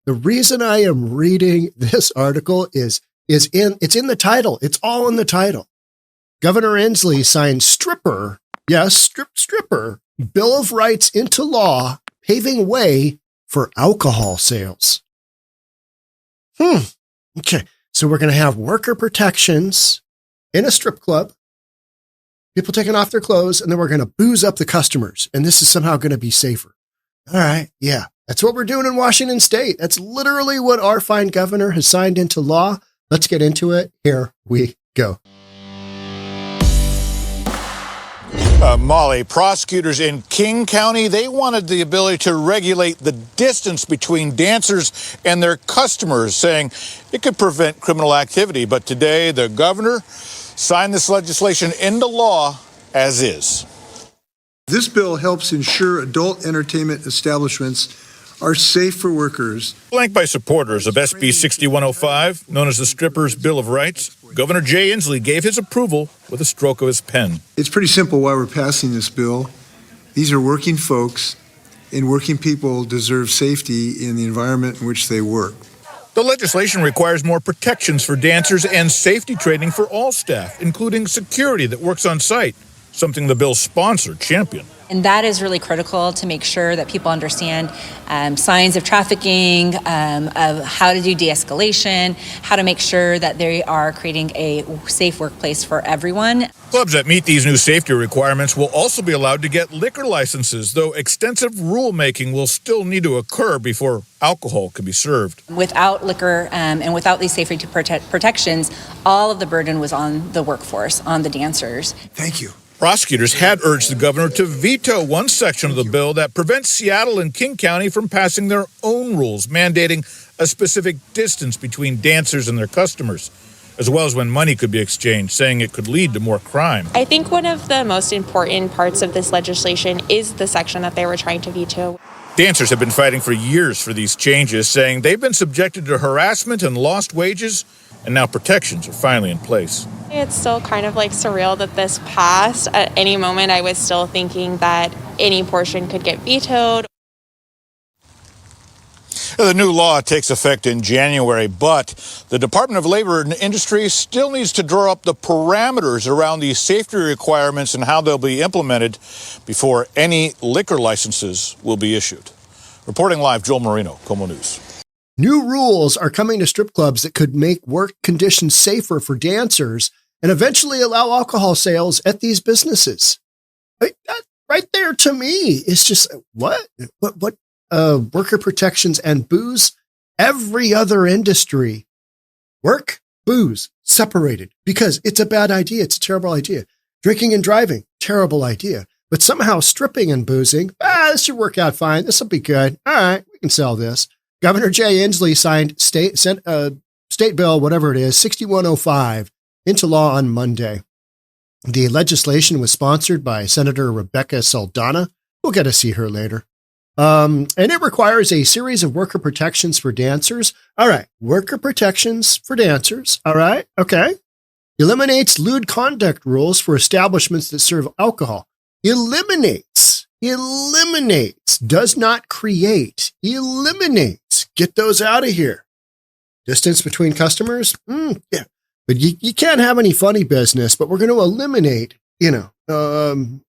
The reason I am reading this article is it's in the title. It's all in the title. Governor Inslee signed stripper Bill of Rights into law, paving way for alcohol sales. Okay. So we're going to have worker protections in a strip club, people taking off their clothes, and then we're going to booze up the customers. And this is somehow going to be safer. All right. Yeah. That's what we're doing in Washington State. That's literally what our fine governor has signed into law. Let's get into it. Here we go. Molly, prosecutors in King County, they wanted the ability to regulate the distance between dancers and their customers, saying it could prevent criminal activity. But today, the governor signed this legislation into law as is. This bill helps ensure adult entertainment establishments are safe for workers. Flanked by supporters of SB 6105, known as the Strippers' Bill of Rights, Governor Jay Inslee gave his approval with a stroke of his pen. It's pretty simple why we're passing this bill. These are working folks, and working people deserve safety in the environment in which they work. The legislation requires more protections for dancers and safety training for all staff, including security that works on site, something the bill's sponsor championed. And that is really critical to make sure that people understand signs of trafficking, of how to do de-escalation, how to make sure that they are creating a safe workplace for everyone. Clubs that meet these new safety requirements will also be allowed to get liquor licenses, though extensive rulemaking will still need to occur before alcohol can be served. Without liquor and without these safety protections, all of the burden was on the workforce, on the dancers. Thank you. Prosecutors had urged the governor to veto one section of the bill that prevents Seattle and King County from passing their own rules, mandating a specific distance between dancers and their customers, as well as when money could be exchanged, saying it could lead to more crime. I think one of the most important parts of this legislation is the section that they were trying to veto. Dancers have been fighting for years for these changes, saying they've been subjected to harassment and lost wages, and now protections are finally in place. It's still kind of like surreal that this passed. At any moment, I was still thinking that any portion could get vetoed. The new law takes effect in January, but the Department of Labor and Industry still needs to draw up the parameters around these safety requirements and how they'll be implemented before any liquor licenses will be issued. Reporting live, Joel Marino, KOMO News. New rules are coming to strip clubs that could make work conditions safer for dancers and eventually allow alcohol sales at these businesses. That right there to me is just what worker protections and booze. Every other industry, work, booze, separated because it's a bad idea. It's a terrible idea. Drinking and driving, terrible idea. But somehow stripping and boozing, this should work out fine. This will be good. All right, we can sell this. Governor Jay Inslee signed state bill, whatever it is, 6105 into law on Monday. The legislation was sponsored by Senator 𝗥𝗘𝗠𝗜𝗨𝗠. We'll get to see her later. And it requires a series of worker protections for dancers. All right. Worker protections for dancers. All right. Okay. Eliminates lewd conduct rules for establishments that serve alcohol. Eliminates, does not create, eliminates. Get those out of here. Distance between customers? Yeah. But you can't have any funny business, but we're going to eliminate, the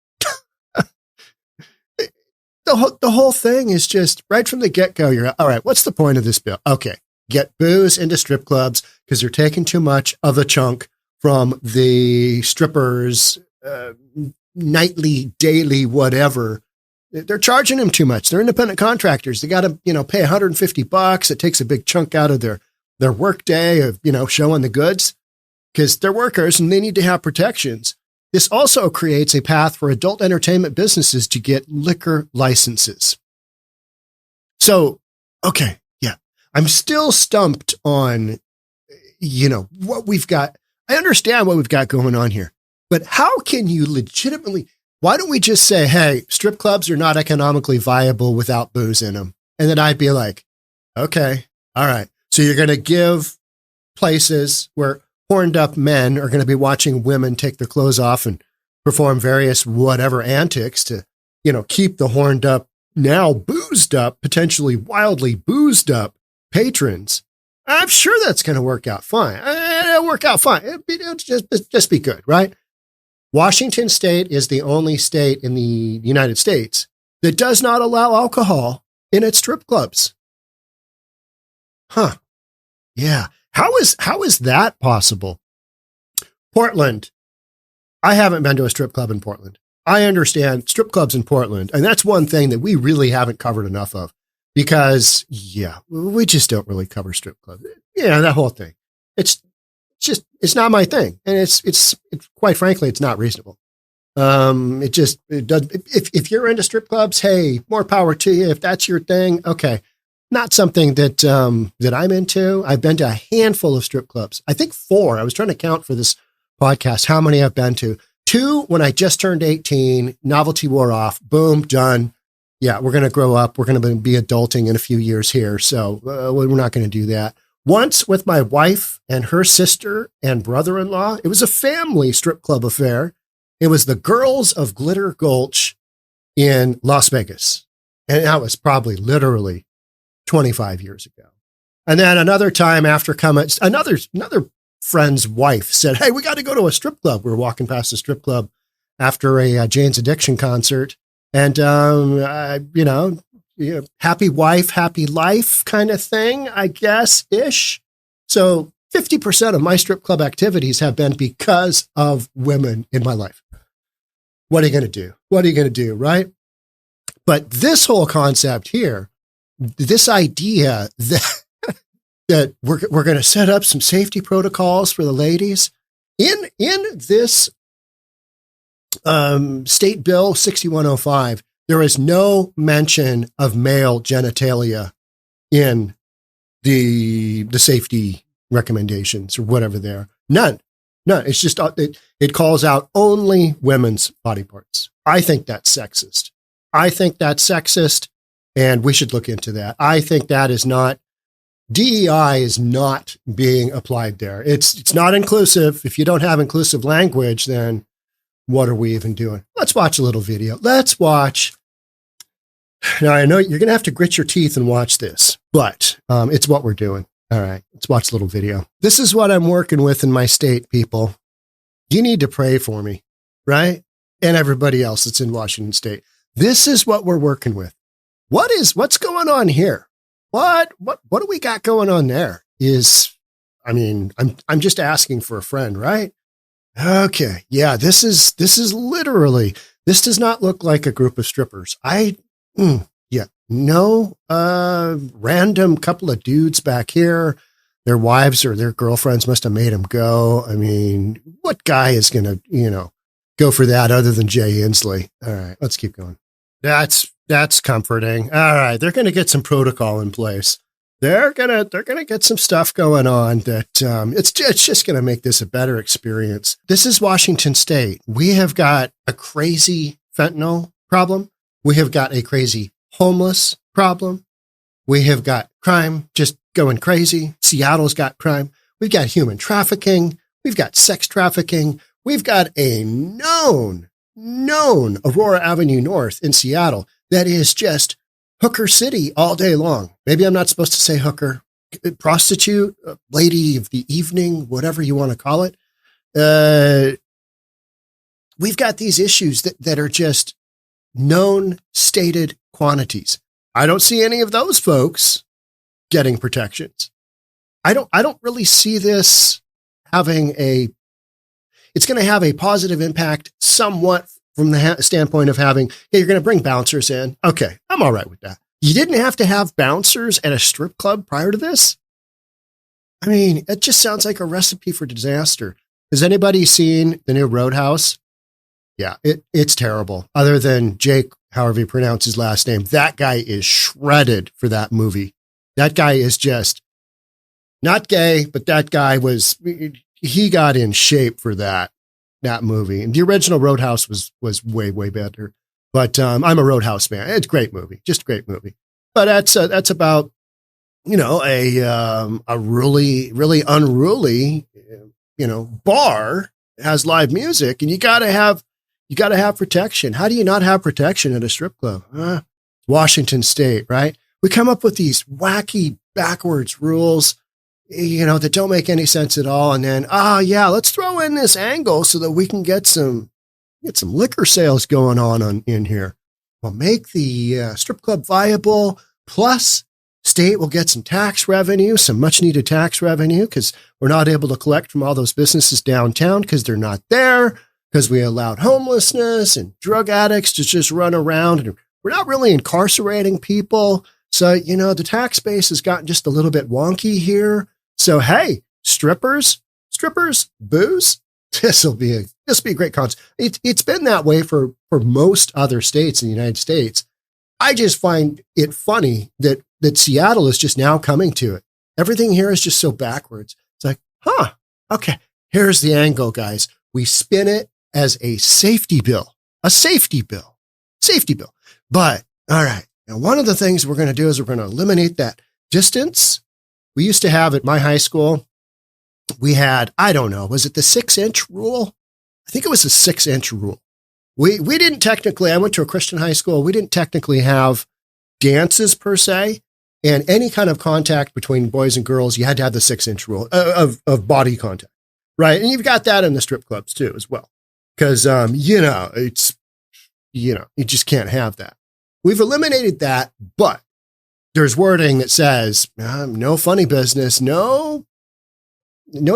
whole thing is just right from the get-go. You're all right. What's the point of this bill? Okay. Get booze into strip clubs because they're taking too much of a chunk from the strippers, nightly, daily, whatever. They're charging them too much. They're independent contractors. They got to, pay $150. It takes a big chunk out of their work day of, showing the goods because they're workers and they need to have protections. This also creates a path for adult entertainment businesses to get liquor licenses. So, okay. Yeah. I'm still stumped on, what we've got. I understand what we've got going on here, but how can you legitimately, why don't we just say, hey, strip clubs are not economically viable without booze in them? And then I'd be like, okay, all right. So you're going to give places where horned up men are going to be watching women take their clothes off and perform various whatever antics to, keep the horned up, now boozed up, potentially wildly boozed up patrons, I'm sure that's going to work out fine. It'll work out fine. It'll just be good, right? Washington State is the only state in the United States that does not allow alcohol in its strip clubs. Huh. Yeah. How is that possible? Portland. I haven't been to a strip club in Portland. I understand strip clubs in Portland, and that's one thing that we really haven't covered enough of because, yeah, we just don't really cover strip clubs. Yeah, that whole thing. It's not my thing, and it's quite frankly, it's not reasonable. It does. If you're into strip clubs, hey, more power to you. If that's your thing, okay. Not something that I'm into. I've been to a handful of strip clubs. I think 4. I was trying to count for this podcast how many I've been to. 2 when I just turned 18. Novelty wore off. Boom, done. Yeah, we're going to grow up. We're going to be adulting in a few years here, so we're not going to do that. Once with my wife and her sister and brother-in-law. It was a family strip club affair. It was the Girls of Glitter Gulch in Las Vegas, and that was probably literally 25 years ago. And then another time after coming, another friend's wife said, hey, we got to go to a strip club. We were walking past a strip club after a Jane's Addiction concert. And, happy wife, happy life kind of thing, I guess, ish. So 50% of my strip club activities have been because of women in my life. What are you going to do? What are you going to do? Right. But this whole concept here, this idea that we're going to set up some safety protocols for the ladies in this State Bill 6105, there is no mention of male genitalia in the safety recommendations or whatever there. None. It's just it calls out only women's body parts. I think that's sexist. And we should look into that. I think that is not, DEI is not being applied there. It's not inclusive. If you don't have inclusive language, then what are we even doing? Let's watch a little video. Let's watch. Now, I know you're going to have to grit your teeth and watch this, but it's what we're doing. All right, let's watch a little video. This is what I'm working with in my state, people. You need to pray for me, right? And everybody else that's in Washington State. This is what we're working with. What's going on here? What do we got going on there? I'm just asking for a friend, right? Okay. Yeah, this is literally, this does not look like a group of strippers. No, random couple of dudes back here. Their wives or their girlfriends must have made them go. I mean, what guy is going to, go for that other than Jay Inslee? All right, let's keep going. That's comforting. All right, they're going to get some protocol in place. They're gonna get some stuff going on that it's just going to make this a better experience. This is Washington State. We have got a crazy fentanyl problem. We have got a crazy homeless problem. We have got crime just going crazy. Seattle's got crime. We've got human trafficking. We've got sex trafficking. We've got a known Aurora Avenue North in Seattle that is just hooker city all day long. Maybe I'm not supposed to say hooker, prostitute, lady of the evening, whatever you want to call it. We've got these issues that are just known stated quantities. I don't see any of those folks getting protections. I don't really see this having it's going to have a positive impact somewhat from the standpoint of having, hey, you're going to bring bouncers in. Okay, I'm all right with that. You didn't have to have bouncers at a strip club prior to this? I mean, it just sounds like a recipe for disaster. Has anybody seen the new Roadhouse? Yeah, it's terrible. Other than Jake, however you pronounce his last name, that guy is shredded for that movie. That guy is just not gay, but that guy he got in shape for that movie. And the original Roadhouse was way, way better. But I'm a Roadhouse fan. It's a great movie, just a great movie. But that's about, a really, really unruly, bar has live music, and you got to have protection. How do you not have protection at a strip club? Washington State, right? We come up with these wacky backwards rules, that don't make any sense at all. And then, let's throw in this angle so that we can get some liquor sales going on in here. We'll make the strip club viable. Plus, state will get some tax revenue, some much needed tax revenue, because we're not able to collect from all those businesses downtown because they're not there, because we allowed homelessness and drug addicts to just run around, and we're not really incarcerating people. So, the tax base has gotten just a little bit wonky here. So, hey, strippers, booze, this will be a great concept. It's been that way for most other states in the United States. I just find it funny that Seattle is just now coming to it. Everything here is just so backwards. It's like, okay, here's the angle, guys. We spin it as a safety bill. But, all right, now one of the things we're going to do is we're going to eliminate that distance. We used to have at my high school, we had, I don't know, was it the 6-inch rule? I think it was the 6-inch rule. We didn't technically, I went to a Christian high school. We didn't technically have dances per se, and any kind of contact between boys and girls, you had to have the 6-inch rule of body contact, right? And you've got that in the strip clubs too, as well. Because, it's, you just can't have that. We've eliminated that, but there's wording that says, no funny business, no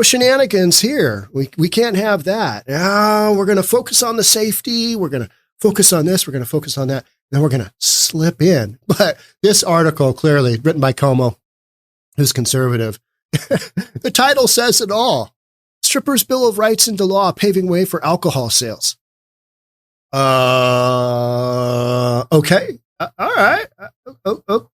shenanigans here. We can't have that. We're going to focus on the safety. We're going to focus on this. We're going to focus on that. Then we're going to slip in. But this article, clearly written by Cuomo, who's conservative, the title says it all. Strippers' Bill of Rights into law, paving way for alcohol sales. Okay. All right.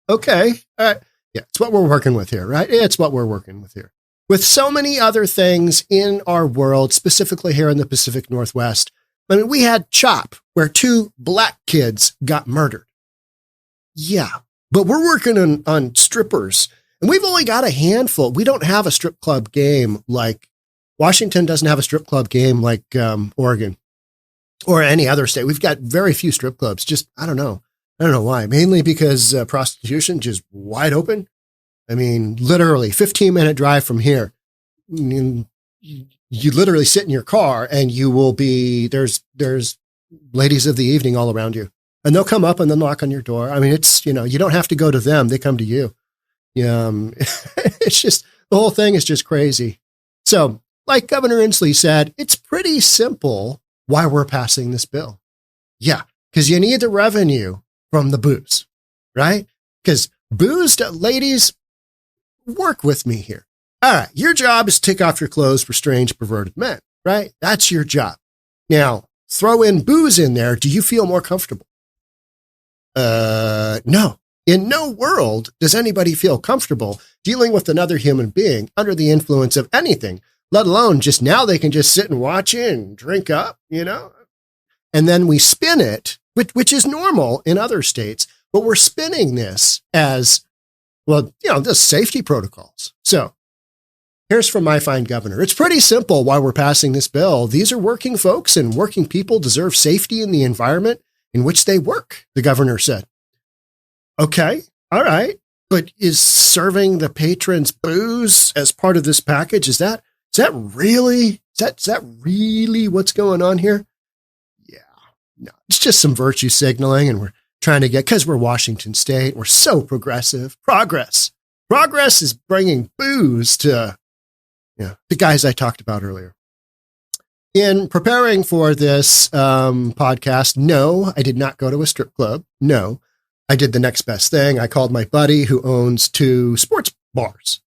Okay. All right. Yeah, it's what we're working with here, right? It's what we're working with here. With so many other things in our world, specifically here in the Pacific Northwest. I mean, we had CHOP, where 2 black kids got murdered. Yeah, but we're working on strippers, and we've only got a handful. We don't have a strip club game like Washington doesn't have a strip club game like Oregon or any other state. We've got very few strip clubs. Just, I don't know why. Mainly because prostitution just wide open. I mean, literally 15-minute drive from here. You literally sit in your car and you will be, there's ladies of the evening all around you, and they'll come up and they'll knock on your door. I mean, it's, you don't have to go to them. They come to you. It's just, the whole thing is just crazy. So like Governor Inslee said, it's pretty simple why we're passing this bill. Yeah. Cause you need the revenue from the booze, right? Cause booze, ladies, work with me here. All right. Your job is to take off your clothes for strange, perverted men, right? That's your job. Now, throw in booze in there. Do you feel more comfortable? No. In no world does anybody feel comfortable dealing with another human being under the influence of anything, let alone just now they can just sit and watch it and drink up, And then we spin it, which is normal in other states, but we're spinning this as, well, the safety protocols. So here's from my fine governor. It's pretty simple why we're passing this bill. These are working folks, and working people deserve safety in the environment in which they work, the governor said. Okay, all right. But is serving the patrons booze as part of this package? Is that really what's going on here? Yeah, no, it's just some virtue signaling, and we're trying to because we're Washington State, we're so progressive. Progress is bringing booze to the guys I talked about earlier. In preparing for this podcast, no, I did not go to a strip club. No, I did the next best thing. I called my buddy who owns 2 sports bars,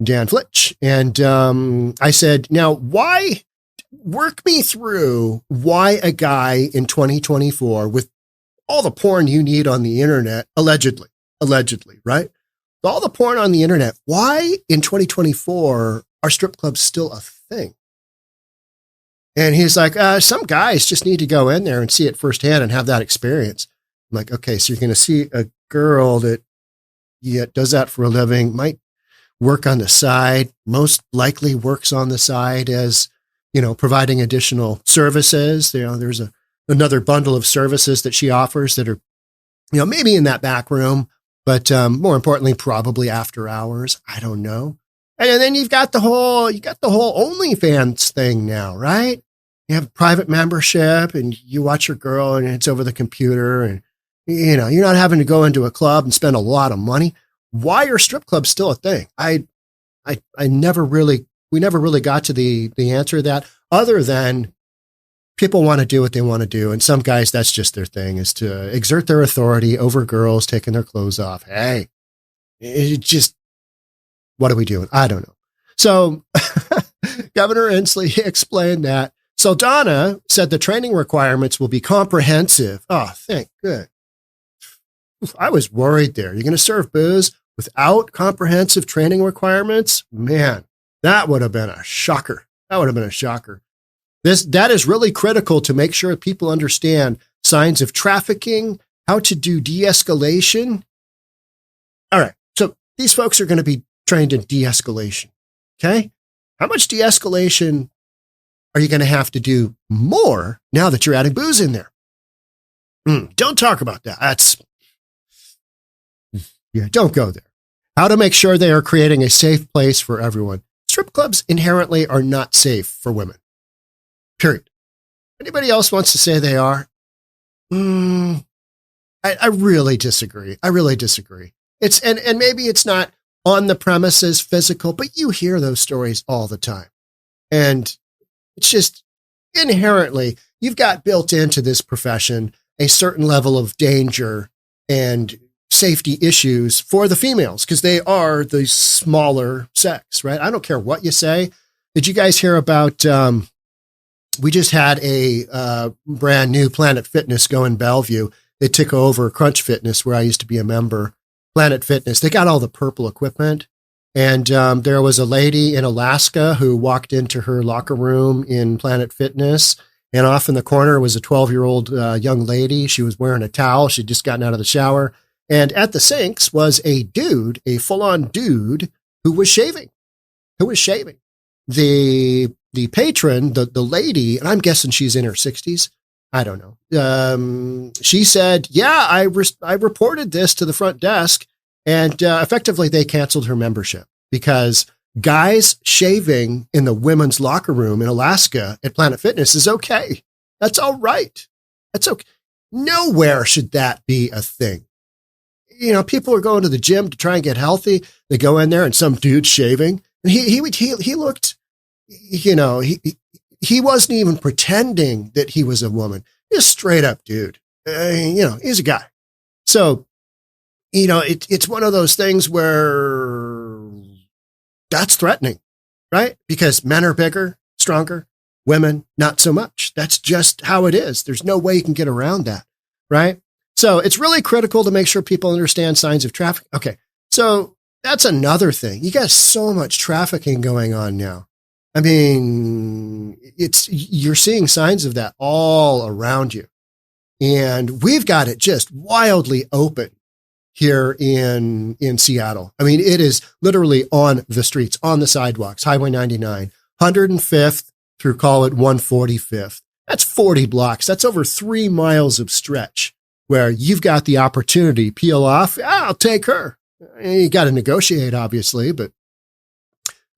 Dan Flitch. And I said, now, work me through why a guy in 2024 with all the porn you need on the internet, allegedly, right? All the porn on the internet, why in 2024 are strip clubs still a thing? And he's like, some guys just need to go in there and see it firsthand and have that experience. I'm like, okay, so you're going to see a girl that does that for a living, might work on the side, most likely works on the side as, providing additional services. There's another bundle of services that she offers that are, maybe in that back room, but more importantly, probably after hours. I don't know. And then you've got the whole OnlyFans thing now, right? You have private membership and you watch your girl and it's over the computer and, you know, you're not having to go into a club and spend a lot of money. Why are strip clubs still a thing? We never really got to the answer to that, other than people want to do what they want to do. And some guys, that's just their thing, is to exert their authority over girls taking their clothes off. Hey, what are we doing? I don't know. So Governor Inslee explained that. Saldana said the training requirements will be comprehensive. Oh, thank good. I was worried there. You're going to serve booze without comprehensive training requirements? Man, that would have been a shocker. That is really critical to make sure people understand signs of trafficking, how to do de-escalation. All right. So these folks are going to be trained in de-escalation. Okay. How much de-escalation are you going to have to do more now that you're adding booze in there? Don't talk about that. Don't go there. How to make sure they are creating a safe place for everyone. Strip clubs inherently are not safe for women. Period. Anybody else wants to say they are? I really disagree. It's and maybe it's not on the premises physical, but you hear those stories all the time. And it's just inherently, you've got built into this profession a certain level of danger and safety issues for the females because they are the smaller sex, right? I don't care what you say. Did you guys hear about, we just had a brand new Planet Fitness go in Bellevue. They took over Crunch Fitness, where I used to be a member. Planet Fitness, they got all the purple equipment. And there was a lady in Alaska who walked into her locker room in Planet Fitness, and off in the corner was a 12-year-old young lady. She was wearing a towel. She'd just gotten out of the shower. And at the sinks was a dude, a full-on dude who was shaving. The patron, the lady, and I'm guessing she's in her 60s. I don't know. She said, yeah, I reported this to the front desk, and effectively they canceled her membership because guys shaving in the women's locker room in Alaska at Planet Fitness is okay. That's all right. That's okay. Nowhere should that be a thing. You know, people are going to the gym to try and get healthy. They go in there and some dude's shaving. And he looked, you know, he wasn't even pretending that he was a woman. He's a straight up dude. You know, he's a guy. So, you know, it's one of those things where that's threatening, right? Because men are bigger, stronger, women, not so much. That's just how it is. There's no way you can get around that, right? So it's really critical to make sure people understand signs of trafficking. Okay. So that's another thing. You got so much trafficking going on now. I mean, you're seeing signs of that all around you. And we've got it just wildly open here in Seattle. I mean, it is literally on the streets, on the sidewalks, Highway 99, 105th through, call it 145th. That's 40 blocks. That's over 3 miles of stretch where you've got the opportunity, peel off. I'll take her. You got to negotiate, obviously, but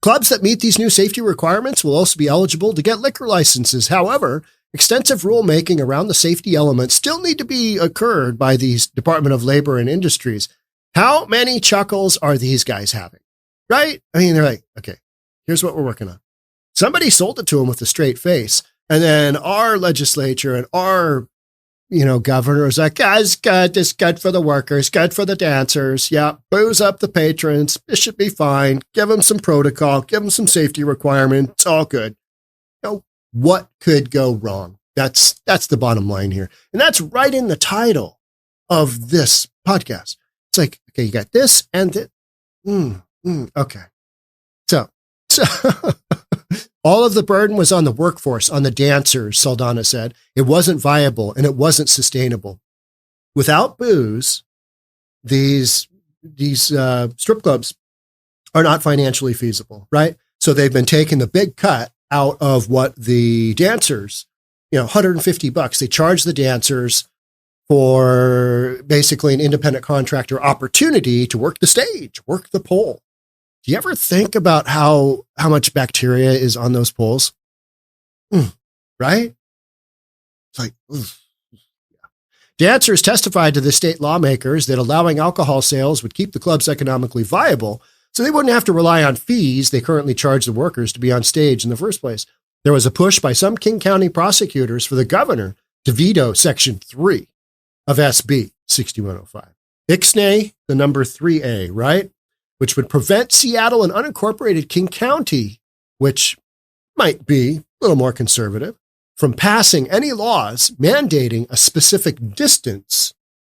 clubs that meet these new safety requirements will also be eligible to get liquor licenses. However, extensive rulemaking around the safety elements still need to be occurred by these Department of Labor and Industries. How many chuckles are these guys having? Right? I mean, they're like, okay, here's what we're working on. Somebody sold it to them with a straight face. And then our legislature and our, you know, governor was like, guys, good. This good for the workers, good for the dancers. Yeah. Booze up the patrons. It should be fine. Give them some protocol, give them some safety requirements. It's all good. You know, what could go wrong? That's the bottom line here. And that's right in the title of this podcast. It's like, okay, you got this and that. Okay. So all of the burden was on the workforce, on the dancers, Saldana said. It wasn't viable and it wasn't sustainable. Without booze, these strip clubs are not financially feasible, right? So they've been taking the big cut out of what the dancers, you know, $150. They charge the dancers for basically an independent contractor opportunity to work the stage, work the pole. Do you ever think about how much bacteria is on those poles? Right? It's like, dancers testified to the state lawmakers that allowing alcohol sales would keep the clubs economically viable, so they wouldn't have to rely on fees they currently charge the workers to be on stage in the first place. There was a push by some King County prosecutors for the governor to veto Section 3 of SB 6105. Ixnay, the number 3A, right? Which would prevent Seattle and unincorporated King County, which might be a little more conservative, from passing any laws mandating a specific distance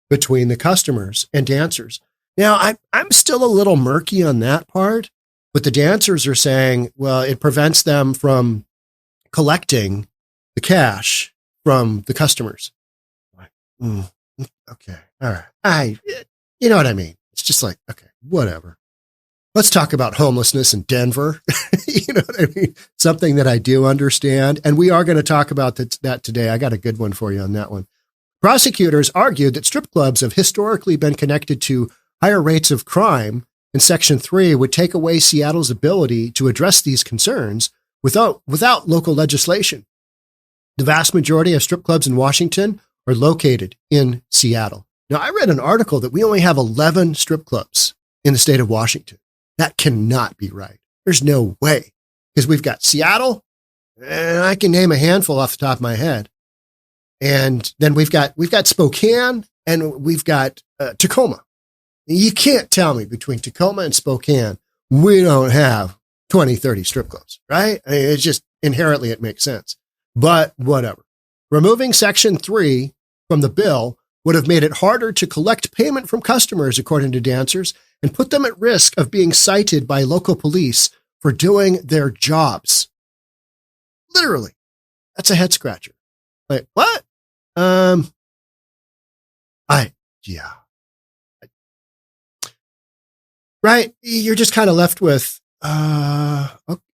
between the customers and dancers. Now, I'm still a little murky on that part, but the dancers are saying, well, it prevents them from collecting the cash from the customers. Okay, all right. You know what I mean? It's just like, okay, whatever. Let's talk about homelessness in Denver. You know what I mean? Something that I do understand. And we are going to talk about that today. I got a good one for you on that one. Prosecutors argued that strip clubs have historically been connected to higher rates of crime, and Section 3 would take away Seattle's ability to address these concerns without local legislation. The vast majority of strip clubs in Washington are located in Seattle. Now, I read an article that we only have 11 strip clubs in the state of Washington. That cannot be right. There's no way, because we've got Seattle, and I can name a handful off the top of my head. And then we've got Spokane, and we've got Tacoma. You can't tell me between Tacoma and Spokane, we don't have 20, 30 strip clubs, right? I mean, it's just inherently, it makes sense. But whatever. Removing Section 3 from the bill would have made it harder to collect payment from customers, according to dancers, and put them at risk of being cited by local police for doing their jobs. Literally. That's a head scratcher. Like, what? Right. You're just kind of left with, all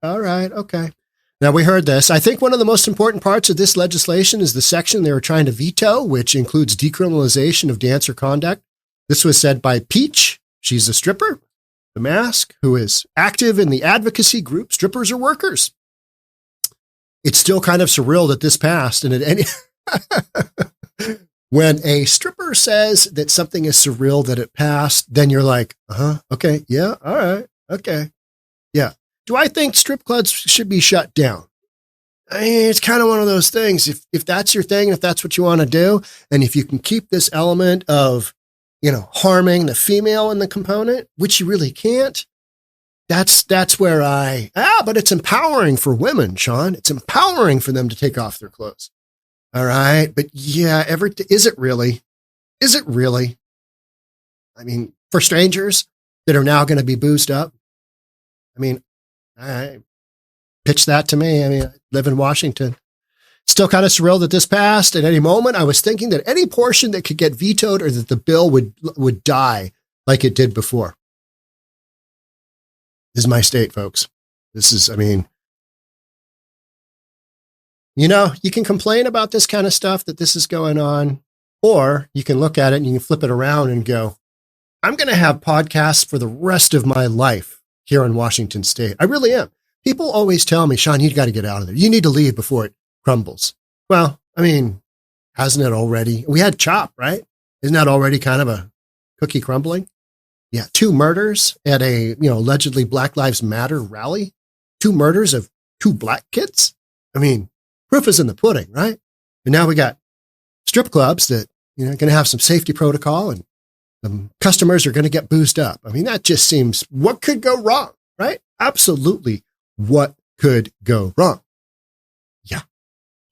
right. Okay. Now, we heard this. I think one of the most important parts of this legislation is the section they were trying to veto, which includes decriminalization of dancer conduct. This was said by Peach. She's a stripper, the mask, who is active in the advocacy group Strippers Are Workers. It's still kind of surreal that this passed. And at any when a stripper says that something is surreal that it passed, then you're like, okay, yeah, all right, okay, yeah. Do I think strip clubs should be shut down? I mean, it's kind of one of those things. If that's your thing, if that's what you want to do, and if you can keep this element of, harming the female in the component, which you really can't, that's where but it's empowering for women, Sean. It's empowering for them to take off their clothes. All right. But yeah, is it really? Is it really? I mean, for strangers that are now going to be boozed up. I mean, pitch that to me. I mean, I live in Washington. Still kind of surreal that this passed. At any moment, I was thinking that any portion that could get vetoed or that the bill would die like it did before. This is my state, folks. This is, you can complain about this kind of stuff, that this is going on, or you can look at it and you can flip it around and go, I'm going to have podcasts for the rest of my life here in Washington State. I really am. People always tell me, Sean, you got to get out of there. You need to leave before it crumbles. Well, hasn't it already? We had CHOP, right? Isn't that already kind of a cookie crumbling? Yeah. 2 murders at a, allegedly Black Lives Matter rally. 2 murders of 2 black kids. Proof is in the pudding, right? And now we got strip clubs that, going to have some safety protocol, and the customers are going to get boozed up. That just seems, what could go wrong, right? Absolutely. What could go wrong? Yeah.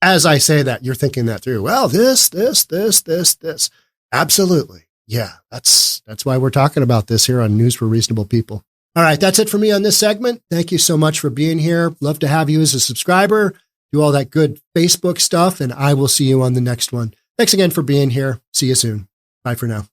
As I say that, you're thinking that through. Well, this. Absolutely. Yeah. That's why we're talking about this here on News for Reasonable People. All right. That's it for me on this segment. Thank you so much for being here. Love to have you as a subscriber. Do all that good Facebook stuff, and I will see you on the next one. Thanks again for being here. See you soon. Bye for now.